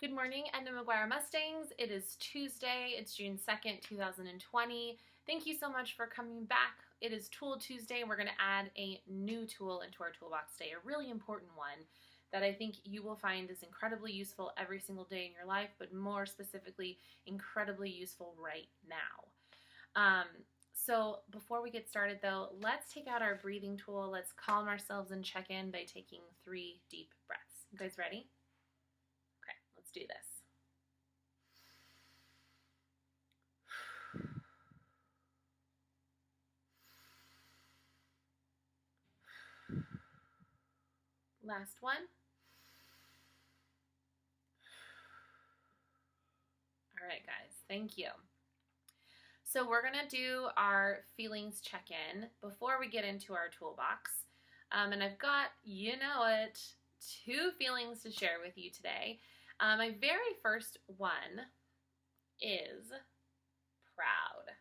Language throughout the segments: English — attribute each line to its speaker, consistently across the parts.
Speaker 1: Good morning, Edna McGuire Mustangs. It is Tuesday. It's June 2nd, 2020. Thank you so much for coming back. It is Tool Tuesday, and we're going to add a new tool into our toolbox today, a really important one that I think you will find is incredibly useful every single day in your life, but more specifically, incredibly useful right now. So before we get started though, let's take out our breathing tool. Let's calm ourselves and check in by taking 3 deep breaths. You guys ready? Okay, let's do this. Last one. All right, guys, thank you. So we're gonna do our feelings check-in before we get into our toolbox. And I've got, you know it, 2 feelings to share with you today. My very first one is proud.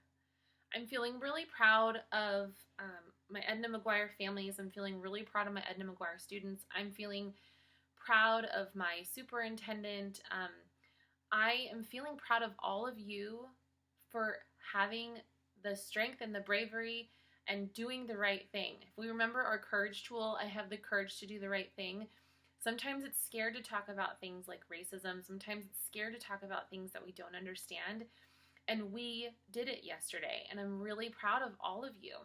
Speaker 1: I'm feeling really proud of my Edna McGuire families. I'm feeling really proud of my Edna McGuire students. I'm feeling proud of my superintendent. I am feeling proud of all of you for having the strength and the bravery and doing the right thing. If we remember our courage tool, I have the courage to do the right thing. Sometimes it's scared to talk about things like racism. Sometimes it's scared to talk about things that we don't understand. And we did it yesterday, and I'm really proud of all of you.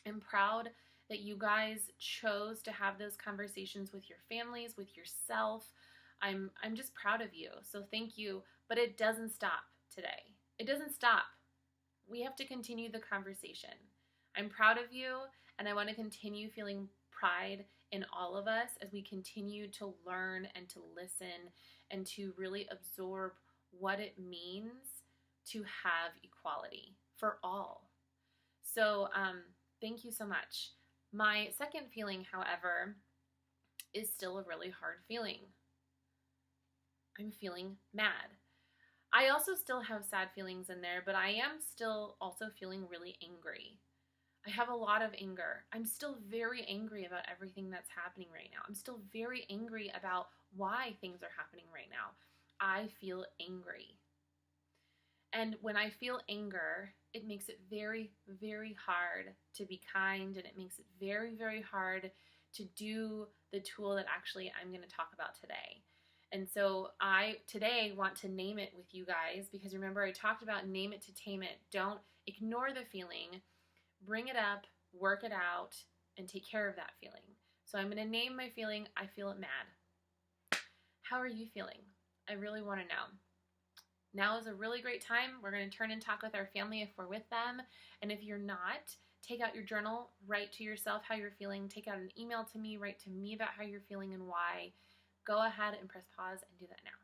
Speaker 1: I'm proud that you guys chose to have those conversations with your families, with yourself. I'm just proud of you, so thank you. But it doesn't stop today. It doesn't stop. We have to continue the conversation. I'm proud of you, and I want to continue feeling pride in all of us as we continue to learn and to listen and to really absorb what it means to have equality for all. So thank you so much. My second feeling, however, is still a really hard feeling. I'm feeling mad. I also still have sad feelings in there, but I am still also feeling really angry. I have a lot of anger. I'm still very angry about everything that's happening right now. I'm still very angry about why things are happening right now. I feel angry. And when I feel anger, it makes it very, very hard to be kind, and it makes it very, very hard to do the tool that actually I'm going to talk about today. And so I today want to name it with you guys, because remember I talked about name it to tame it. Don't ignore the feeling, bring it up, work it out, and take care of that feeling. So I'm going to name my feeling, I feel it mad. How are you feeling? I really want to know. Now is a really great time. We're going to turn and talk with our family if we're with them. And if you're not, take out your journal, write to yourself how you're feeling, take out an email to me, write to me about how you're feeling and why. Go ahead and press pause and do that now.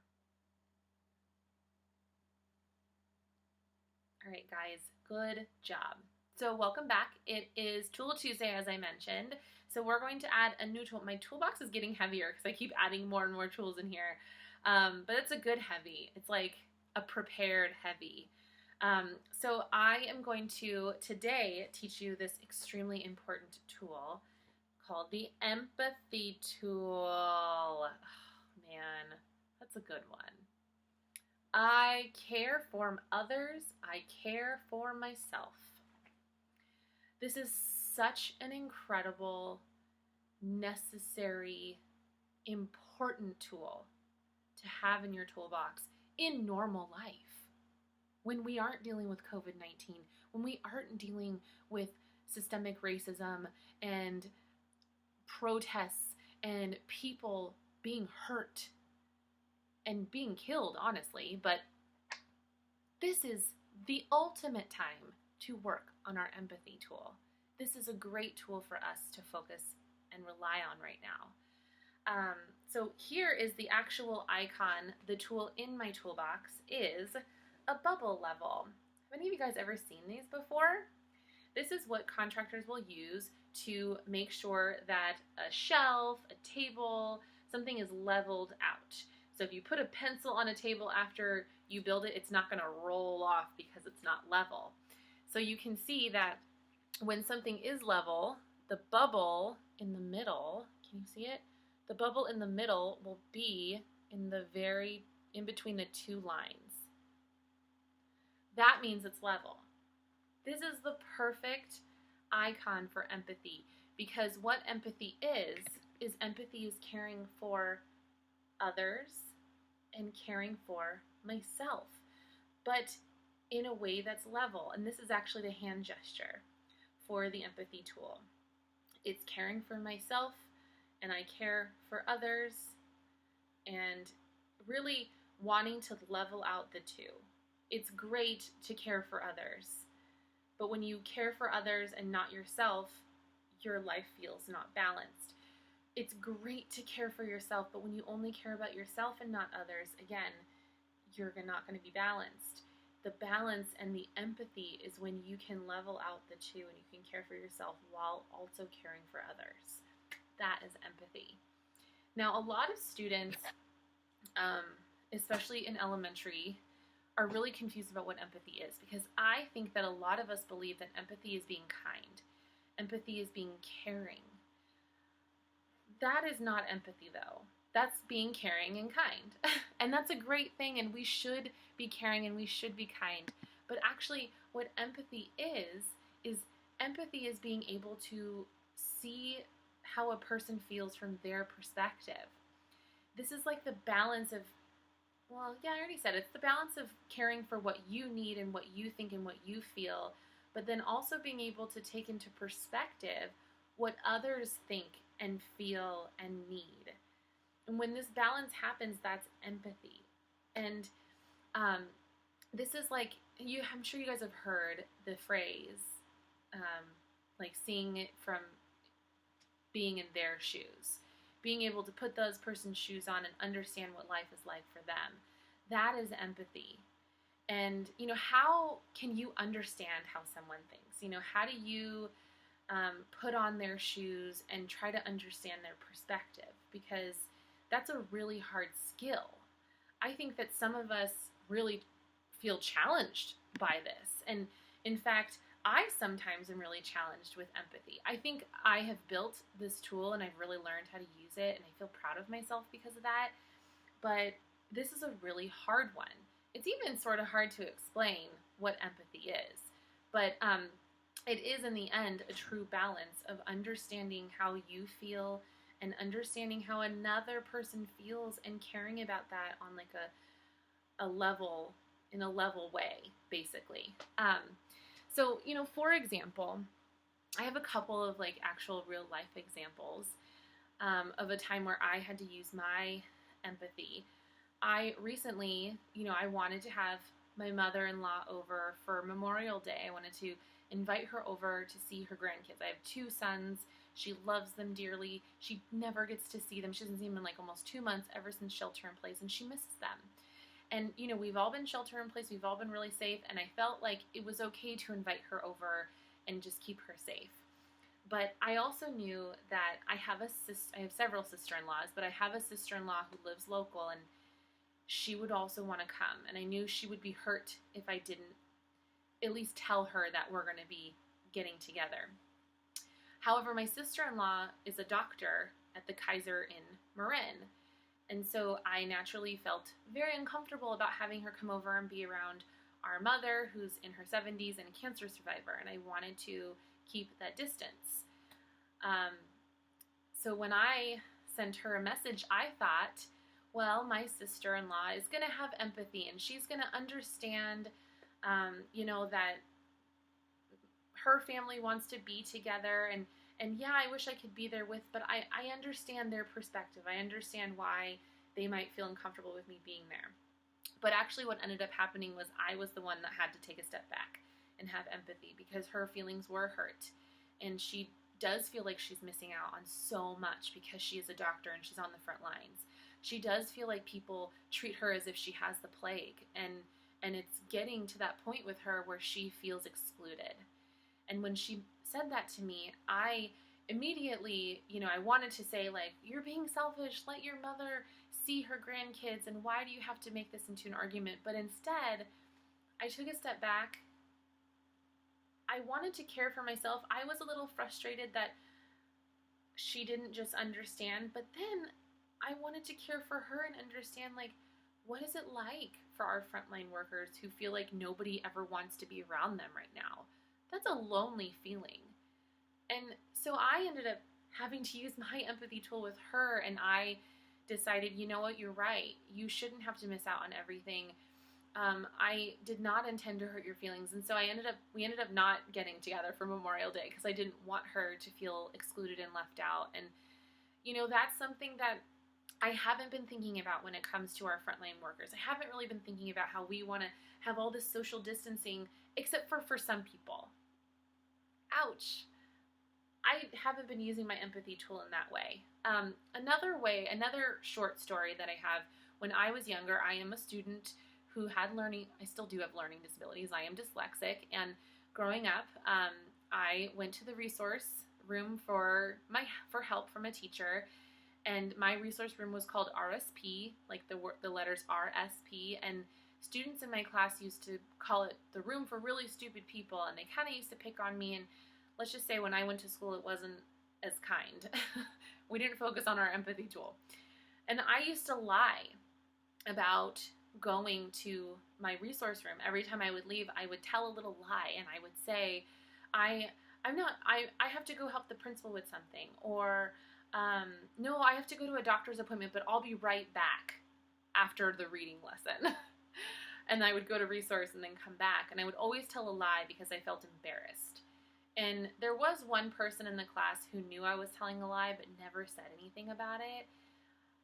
Speaker 1: All right, guys, good job. So welcome back. It is Tool Tuesday, as I mentioned. So we're going to add a new tool. My toolbox is getting heavier because I keep adding more and more tools in here. But it's a good heavy. It's like a prepared heavy. So I am going to today teach you this extremely important tool called the empathy tool. Oh, man, that's a good one. I care for others. I care for myself. This is such an incredible, necessary, important tool to have in your toolbox in normal life. When we aren't dealing with COVID-19, when we aren't dealing with systemic racism and protests and people being hurt and being killed, honestly, but this is the ultimate time to work on our empathy tool. This is a great tool for us to focus and rely on right now. So here is the actual icon. The tool in my toolbox is a bubble level. Have any of you guys ever seen these before? This is what contractors will use to make sure that a shelf, a table, something is leveled out. So if you put a pencil on a table after you build it, it's not going to roll off because it's not level. So you can see that when something is level, the bubble in the middle, can you see it? The bubble in the middle will be in the very in between the two lines. That means it's level. This is the perfect icon for empathy, because what empathy is empathy is caring for others and caring for myself, but in a way that's level. And this is actually the hand gesture for the empathy tool. It's caring for myself, and I care for others, and really wanting to level out the two. It's great to care for others, but when you care for others and not yourself, your life feels not balanced. It's great to care for yourself, but when you only care about yourself and not others, again, you're not going to be balanced. The balance and the empathy is when you can level out the two and you can care for yourself while also caring for others. That is empathy. Now, a lot of students, especially in elementary, are really confused about what empathy is, because I think that a lot of us believe that empathy is being kind. Empathy is being caring. That is not empathy, though. That's being caring and kind. And that's a great thing, and we should be caring and we should be kind. But actually, what empathy is empathy is being able to see how a person feels from their perspective. This is like the balance of, well, yeah, I already said it's the balance of caring for what you need and what you think and what you feel, but then also being able to take into perspective what others think and feel and need. And when this balance happens, that's empathy. And this is like, I'm sure you guys have heard the phrase, like seeing it from being in their shoes, being able to put those person's shoes on and understand what life is like for them. That is empathy. And, how can you understand how someone thinks? How do you put on their shoes and try to understand their perspective? Because that's a really hard skill. I think that some of us really feel challenged by this. And in fact, I sometimes am really challenged with empathy. I think I have built this tool and I've really learned how to use it, and I feel proud of myself because of that. But this is a really hard one. It's even sort of hard to explain what empathy is. But it is, in the end, a true balance of understanding how you feel and understanding how another person feels and caring about that on like in a level way, basically. So, for example, I have a couple of like actual real life examples of a time where I had to use my empathy. I recently, I wanted to have my mother-in-law over for Memorial Day. I wanted to invite her over to see her grandkids. I have 2 sons. She loves them dearly. She never gets to see them. She hasn't seen them in like almost 2 months ever since shelter in place, and she misses them. And, we've all been shelter in place. We've all been really safe, and I felt like it was okay to invite her over and just keep her safe. But I also knew that I have several sister-in-laws, but I have a sister-in-law who lives local, and she would also want to come. And I knew she would be hurt if I didn't at least tell her that we're going to be getting together. However, my sister-in-law is a doctor at the Kaiser in Marin. And so I naturally felt very uncomfortable about having her come over and be around our mother, who's in her 70s and a cancer survivor, and I wanted to keep that distance. So when I sent her a message, I thought, well, my sister-in-law is going to have empathy, and she's going to understand, that her family wants to be together, and yeah, I wish I could be there but I understand their perspective. I understand why they might feel uncomfortable with me being there. But actually what ended up happening was I was the one that had to take a step back and have empathy, because her feelings were hurt. And she does feel like she's missing out on so much because she is a doctor and she's on the front lines. She does feel like people treat her as if she has the plague. And it's getting to that point with her where she feels excluded. And when she said that to me, I immediately, I wanted to say, like, you're being selfish, let your mother see her grandkids, and why do you have to make this into an argument? But instead, I took a step back. I wanted to care for myself. I was a little frustrated that she didn't just understand, but then I wanted to care for her and understand, like, what is it like for our frontline workers who feel like nobody ever wants to be around them right now? That's a lonely feeling. And so I ended up having to use my empathy tool with her, and I decided, you know what, you're right. You shouldn't have to miss out on everything. I did not intend to hurt your feelings, and so we ended up not getting together for Memorial Day because I didn't want her to feel excluded and left out. And that's something that I haven't been thinking about when it comes to our frontline workers. I haven't really been thinking about how we want to have all this social distancing, except for some people. Ouch. I haven't been using my empathy tool in that way. Another short story that I have, when I was younger, I am a student who had I still do have learning disabilities. I am dyslexic, and growing up, I went to the resource room for help from a teacher, and my resource room was called RSP, like the letters RSP, and students in my class used to call it the room for really stupid people, and they kind of used to pick on me, and let's just say when I went to school, it wasn't as kind. We didn't focus on our empathy tool. And I used to lie about going to my resource room. Every time I would leave, I would tell a little lie, and I would say, I have to go help the principal with something, or no, I have to go to a doctor's appointment, but I'll be right back after the reading lesson. And I would go to resource and then come back, and I would always tell a lie because I felt embarrassed. And there was one person in the class who knew I was telling a lie but never said anything about it.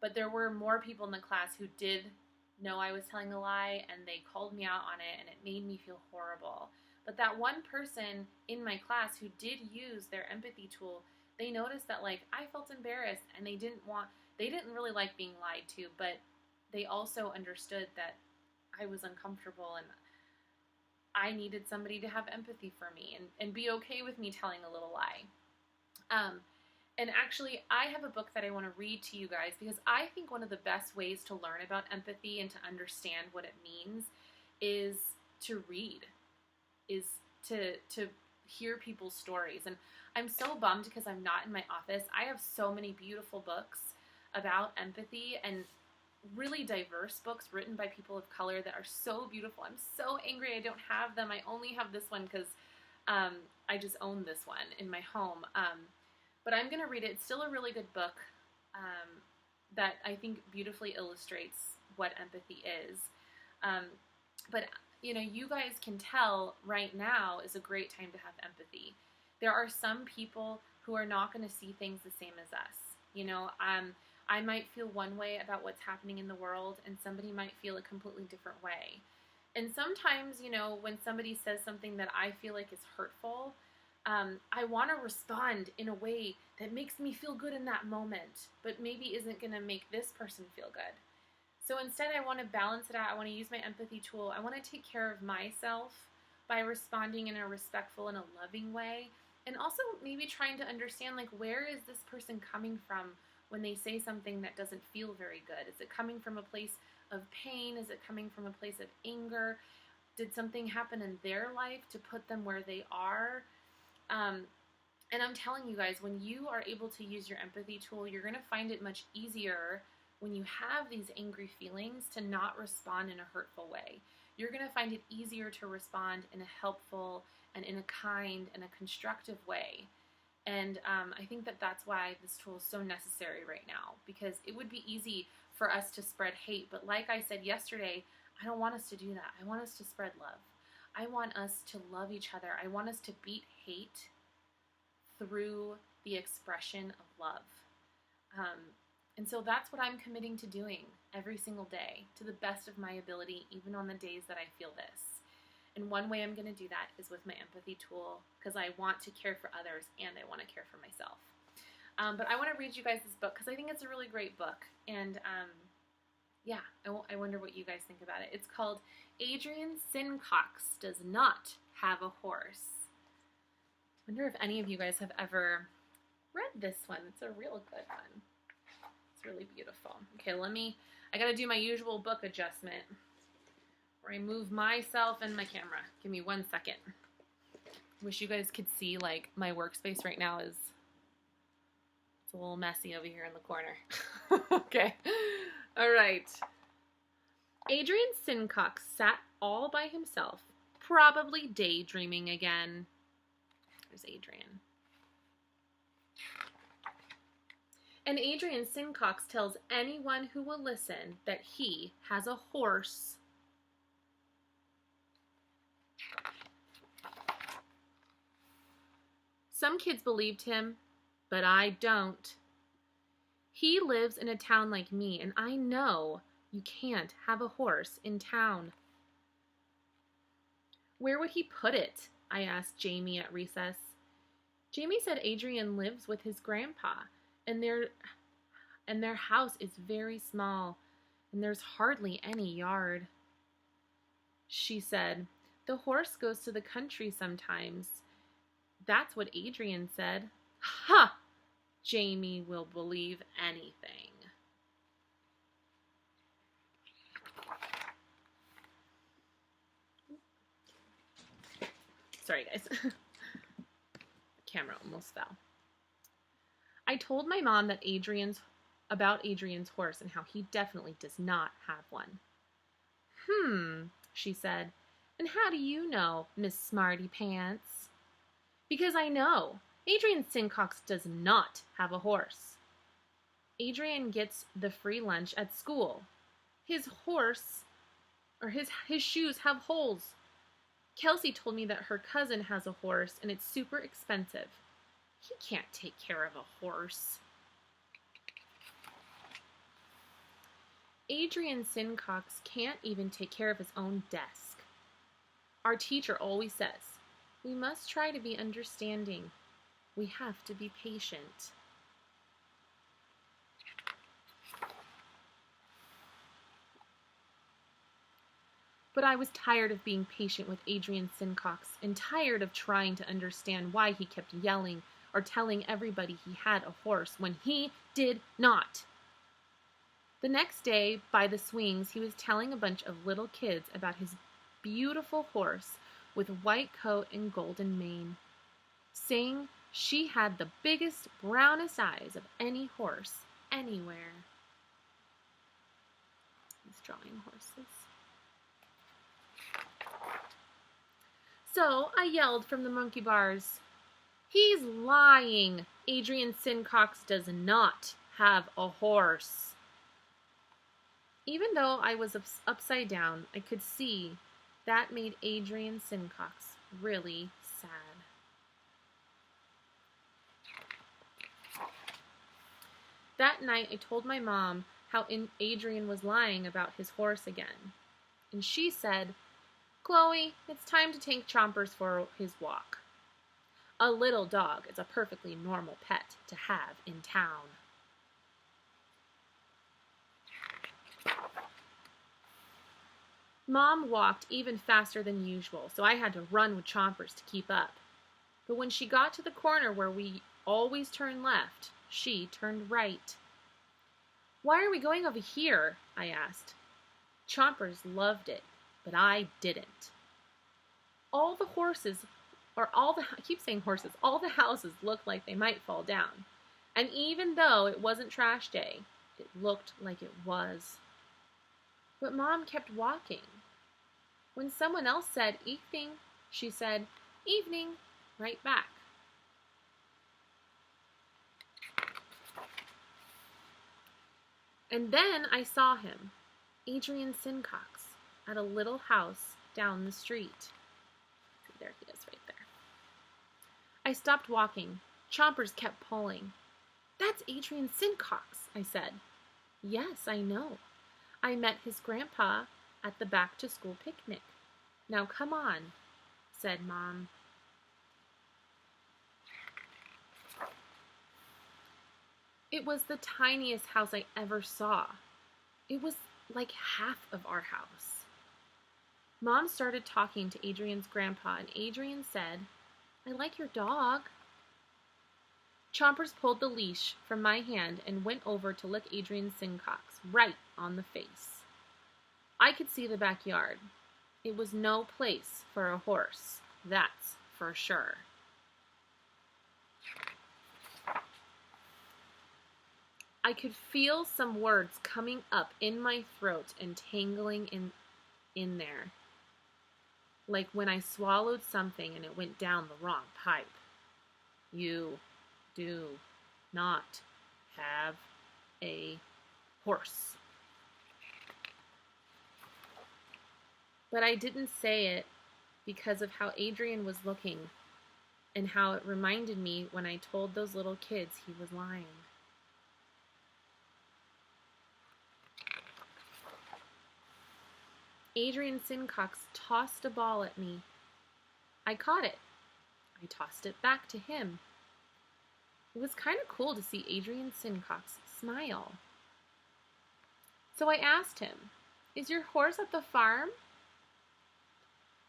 Speaker 1: But there were more people in the class who did know I was telling a lie, and they called me out on it, and it made me feel horrible. But that one person in my class who did use their empathy tool, they noticed that I felt embarrassed, and they didn't really like being lied to, but they also understood that I was uncomfortable, and I needed somebody to have empathy for me and be okay with me telling a little lie. And actually, I have a book that I want to read to you guys, because I think one of the best ways to learn about empathy and to understand what it means is to read, is to hear people's stories. And I'm so bummed because I'm not in my office. I have so many beautiful books about empathy, and really diverse books written by people of color that are so beautiful. I'm so angry I don't have them. I only have this one because I just own this one in my home. But I'm going to read it. It's still a really good book that I think beautifully illustrates what empathy is. But you guys can tell right now is a great time to have empathy. There are some people who are not going to see things the same as us. I might feel one way about what's happening in the world, and somebody might feel a completely different way. And sometimes, when somebody says something that I feel like is hurtful, I want to respond in a way that makes me feel good in that moment, but maybe isn't going to make this person feel good. So instead, I want to balance it out. I want to use my empathy tool. I want to take care of myself by responding in a respectful and a loving way, and also maybe trying to understand, where is this person coming from when they say something that doesn't feel very good? Is it coming from a place of pain? Is it coming from a place of anger? Did something happen in their life to put them where they are? And I'm telling you guys, when you are able to use your empathy tool, you're going to find it much easier when you have these angry feelings to not respond in a hurtful way. You're going to find it easier to respond in a helpful and in a kind and a constructive way. And I think that that's why this tool is so necessary right now, because it would be easy for us to spread hate. But like I said yesterday, I don't want us to do that. I want us to spread love. I want us to love each other. I want us to beat hate through the expression of love. And so that's what I'm committing to doing every single day to the best of my ability, even on the days that I feel this. And one way I'm going to do that is with my empathy tool, because I want to care for others and I want to care for myself. But I want to read you guys this book because I think it's a really great book. And I wonder what you guys think about it. It's called Adrian Sincox Does Not Have a Horse. I wonder if any of you guys have ever read this one. It's a real good one. It's really beautiful. Okay, I gotta do my usual book adjustment where I move myself and my camera. Give me 1 second. Wish you guys could see, my workspace right now it's a little messy over here in the corner. Okay. All right. Adrian Sincox sat all by himself, probably daydreaming again. There's Adrian. And Adrian Sincox tells anyone who will listen that he has a horse. Some kids believed him, but I don't. He lives in a town like me, and I know you can't have a horse in town. Where would he put it? I asked Jamie at recess. Jamie said Adrian lives with his grandpa, and their house is very small, and there's hardly any yard. She said, the horse goes to the country sometimes. That's what Adrian said. Ha! Jamie will believe anything. Sorry, guys. Camera almost fell. I told my mom that about Adrian's horse and how he definitely does not have one. She said. And how do you know, Miss Smarty Pants? Because I know. Adrian Sincox does not have a horse. Adrian gets the free lunch at school. His horse, or his shoes have holes. Kelsey told me that her cousin has a horse and it's super expensive. He can't take care of a horse. Adrian Sincox can't even take care of his own desk. Our teacher always says, we must try to be understanding. We have to be patient. But I was tired of being patient with Adrian Sincox and tired of trying to understand why he kept yelling or telling everybody he had a horse when he did not. The next day, by the swings, he was telling a bunch of little kids about his beautiful horse with white coat and golden mane, saying she had the biggest, brownest eyes of any horse anywhere. He's drawing horses. So I yelled from the monkey bars, he's lying. Adrian Sincox does not have a horse. Even though I was upside down, I could see that made Adrian Sincox really sad. That night I told my mom how Adrian was lying about his horse again. And she said, Chloe, it's time to take Chompers for his walk. A little dog is a perfectly normal pet to have in town. Mom walked even faster than usual, so I had to run with Chompers to keep up. But when she got to the corner where we always turn left, she turned right. Why are we going over here? I asked. Chompers loved it, but I didn't. All the houses looked like they might fall down. And even though it wasn't trash day, it looked like it was. But Mom kept walking. When someone else said evening, she said, evening, right back. And then I saw him, Adrian Sincox, at a little house down the street. There he is right there. I stopped walking. Chompers kept pulling. That's Adrian Sincox, I said. Yes, I know. I met his grandpa at the back-to-school picnic. Now come on, said Mom. It was the tiniest house I ever saw. It was like half of our house. Mom started talking to Adrian's grandpa, and Adrian said, I like your dog. Chompers pulled the leash from my hand and went over to lick Adrian Sincox right on the face. I could see the backyard. It was no place for a horse, that's for sure. I could feel some words coming up in my throat and tangling in there, like when I swallowed something and it went down the wrong pipe. You do not have a horse. But I didn't say it because of how Adrian was looking and how it reminded me when I told those little kids he was lying. Adrian Sincox tossed a ball at me. I caught it. I tossed it back to him. It was kind of cool to see Adrian Sincox smile. So I asked him, "Is your horse at the farm?"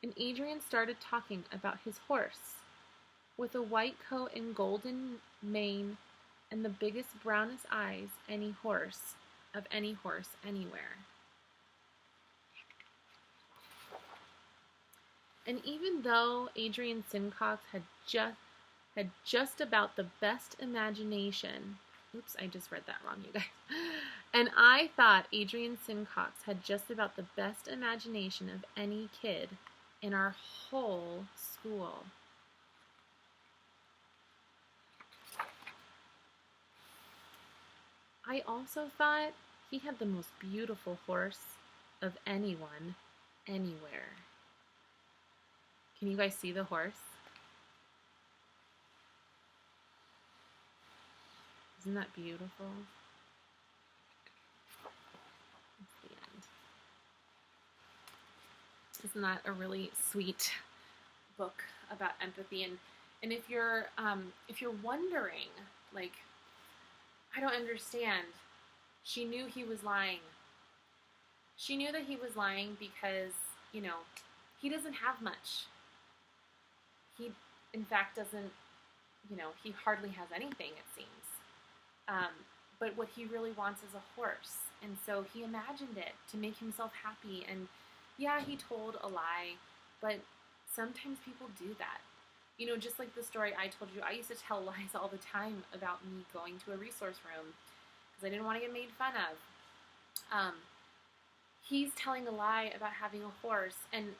Speaker 1: And Adrian started talking about his horse, with a white coat and golden mane and the biggest, brownest eyes of any horse anywhere. And even though Adrian Sincox had just about the best imagination, oops, I just read that wrong, you guys. And I thought Adrian Sincox had just about the best imagination of any kid in our whole school. I also thought he had the most beautiful horse of anyone, anywhere. Can you guys see the horse? Isn't that beautiful? That's the end. Isn't that a really sweet book about empathy? And if you're wondering, like, I don't understand. She knew he was lying. She knew that he was lying because, he doesn't have much. He, in fact, doesn't, he hardly has anything, it seems. But what he really wants is a horse. And so he imagined it to make himself happy. And yeah, he told a lie, but sometimes people do that. Just like the story I told you, I used to tell lies all the time about me going to a resource room because I didn't want to get made fun of. He's telling a lie about having a horse, and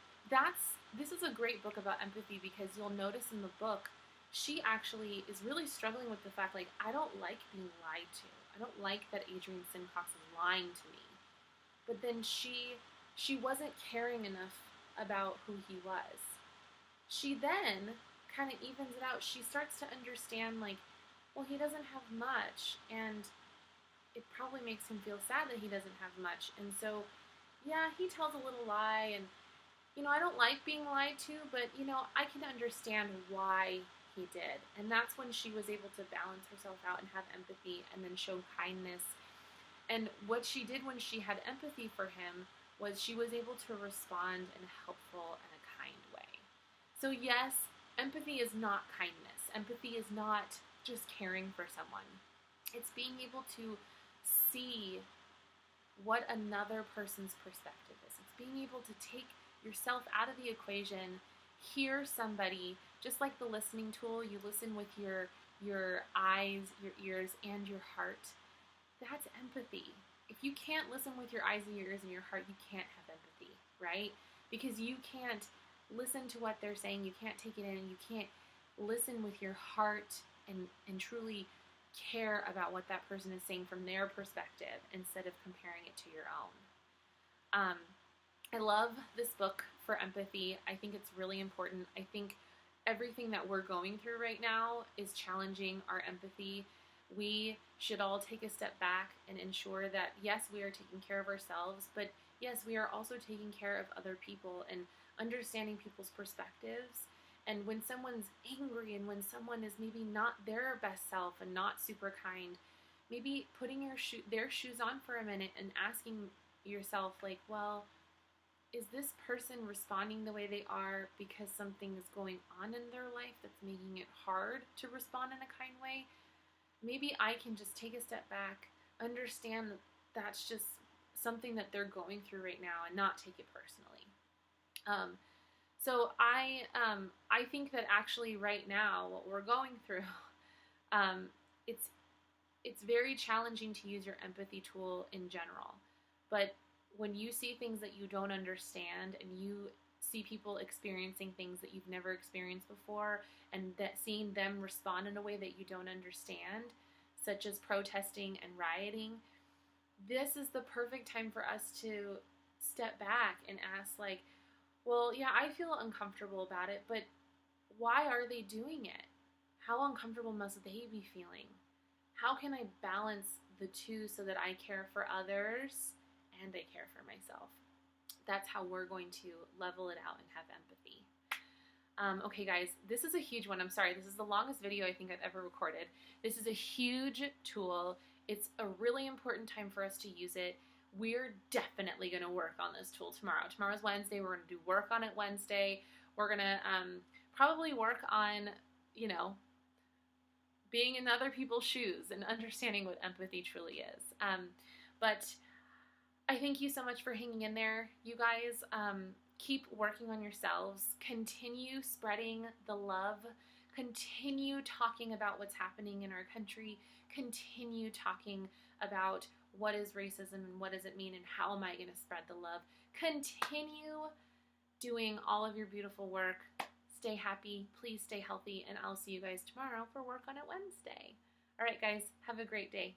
Speaker 1: this is a great book about empathy because you'll notice in the book, she actually is really struggling with the fact, like, I don't like being lied to. I don't like that Adrian Sincox is lying to me. But then she wasn't caring enough about who he was. She then kind of evens it out. She starts to understand, like, well, he doesn't have much, and it probably makes him feel sad that he doesn't have much. And so, yeah, he tells a little lie, and, I don't like being lied to, but, I can understand why he did. And that's when she was able to balance herself out and have empathy and then show kindness. And what she did when she had empathy for him was she was able to respond in a helpful and a kind way. So yes, empathy is not kindness. Empathy is not just caring for someone. It's being able to see what another person's perspective is. It's being able to take yourself out of the equation, hear somebody, just like the listening tool, you listen with your eyes, your ears, and your heart. That's empathy. If you can't listen with your eyes and your ears and your heart, you can't have empathy, right? Because you can't listen to what they're saying, you can't take it in, and you can't listen with your heart and truly care about what that person is saying from their perspective instead of comparing it to your own. I love this book for empathy. I think it's really important. I think everything that we're going through right now is challenging our empathy. We should all take a step back and ensure that, yes, we are taking care of ourselves, but yes, we are also taking care of other people and understanding people's perspectives. And when someone's angry and when someone is maybe not their best self and not super kind, maybe putting their shoes on for a minute and asking yourself, like, well, is this person responding the way they are because something is going on in their life that's making it hard to respond in a kind way? Maybe I can just take a step back, understand that that's just something that they're going through right now and not take it personally. So I think that actually right now what we're going through, it's very challenging to use your empathy tool in general. But when you see things that you don't understand and you see people experiencing things that you've never experienced before and that seeing them respond in a way that you don't understand, such as protesting and rioting, this is the perfect time for us to step back and ask, like, well, yeah, I feel uncomfortable about it, but why are they doing it? How uncomfortable must they be feeling? How can I balance the two so that I care for others and I care for myself? That's how we're going to level it out and have empathy. Okay, guys, this is a huge one. I'm sorry, this is the longest video I think I've ever recorded. This is a huge tool. It's a really important time for us to use it. We're definitely going to work on this tool tomorrow. Tomorrow's Wednesday. We're going to do work on it Wednesday. We're going to probably work on, being in other people's shoes and understanding what empathy truly is. But I thank you so much for hanging in there, you guys. Keep working on yourselves. Continue spreading the love. Continue talking about what's happening in our country. Continue talking about what is racism and what does it mean and how am I going to spread the love. Continue doing all of your beautiful work. Stay happy. Please stay healthy. And I'll see you guys tomorrow for Work on It Wednesday. All right, guys. Have a great day.